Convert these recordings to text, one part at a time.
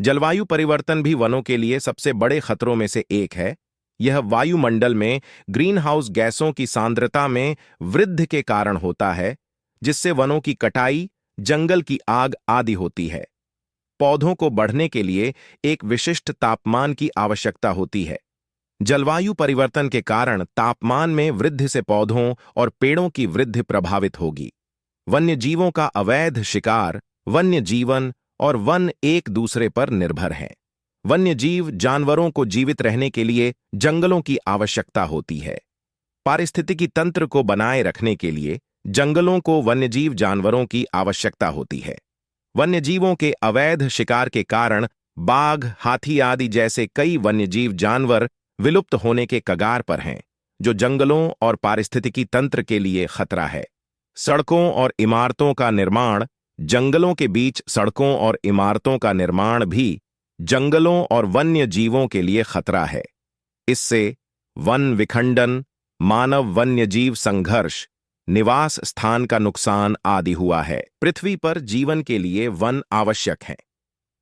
जलवायु परिवर्तन भी वनों के लिए सबसे बड़े खतरों में से एक है। यह वायुमंडल में ग्रीन हाउस गैसों की सांद्रता में वृद्धि के कारण होता है, जिससे वनों की कटाई, जंगल की आग आदि होती है। पौधों को बढ़ने के लिए एक विशिष्ट तापमान की आवश्यकता होती है। जलवायु परिवर्तन के कारण तापमान में वृद्धि से पौधों और पेड़ों की वृद्धि प्रभावित होगी। वन्यजीवों का अवैध शिकार, वन्य जीवन और वन एक दूसरे पर निर्भर हैं। वन्यजीव जानवरों को जीवित रहने के लिए जंगलों की आवश्यकता होती है। पारिस्थितिकी तंत्र को बनाए रखने के लिए जंगलों को वन्यजीव जानवरों की आवश्यकता होती है। वन्यजीवों के अवैध शिकार के कारण बाघ, हाथी आदि जैसे कई वन्यजीव जानवर विलुप्त होने के कगार पर हैं, जो जंगलों और पारिस्थितिकी तंत्र के लिए खतरा है। सड़कों और इमारतों का निर्माण, जंगलों के बीच सड़कों और इमारतों का निर्माण भी जंगलों और वन्य जीवों के लिए खतरा है। इससे वन विखंडन, मानव वन्यजीव संघर्ष, निवास स्थान का नुकसान आदि हुआ है। पृथ्वी पर जीवन के लिए वन आवश्यक हैं।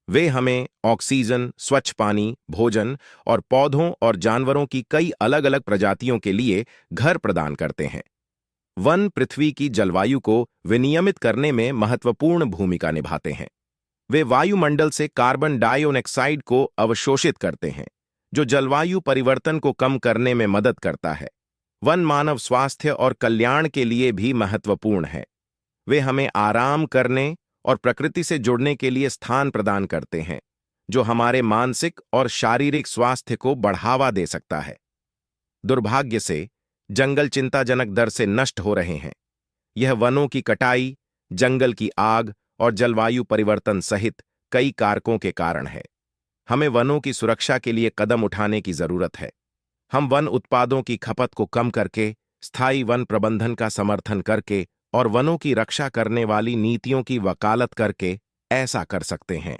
वे हमें ऑक्सीजन, स्वच्छ पानी, भोजन और पौधों और जानवरों की कई अलग अलग प्रजातियों के लिए घर प्रदान करते हैं। वन पृथ्वी की जलवायु को विनियमित करने में महत्वपूर्ण भूमिका निभाते हैं। वे वायुमंडल से कार्बन डाइऑक्साइड को अवशोषित करते हैं, जो जलवायु परिवर्तन को कम करने में मदद करता है। वन मानव स्वास्थ्य और कल्याण के लिए भी महत्वपूर्ण है। वे हमें आराम करने और प्रकृति से जुड़ने के लिए स्थान प्रदान करते हैं, जो हमारे मानसिक और शारीरिक स्वास्थ्य को बढ़ावा दे सकता है। दुर्भाग्य से जंगल चिंताजनक दर से नष्ट हो रहे हैं। यह वनों की कटाई, जंगल की आग और जलवायु परिवर्तन सहित कई कारकों के कारण है। हमें वनों की सुरक्षा के लिए कदम उठाने की जरूरत है। हम वन उत्पादों की खपत को कम करके, स्थायी वन प्रबंधन का समर्थन करके और वनों की रक्षा करने वाली नीतियों की वकालत करके ऐसा कर सकते हैं।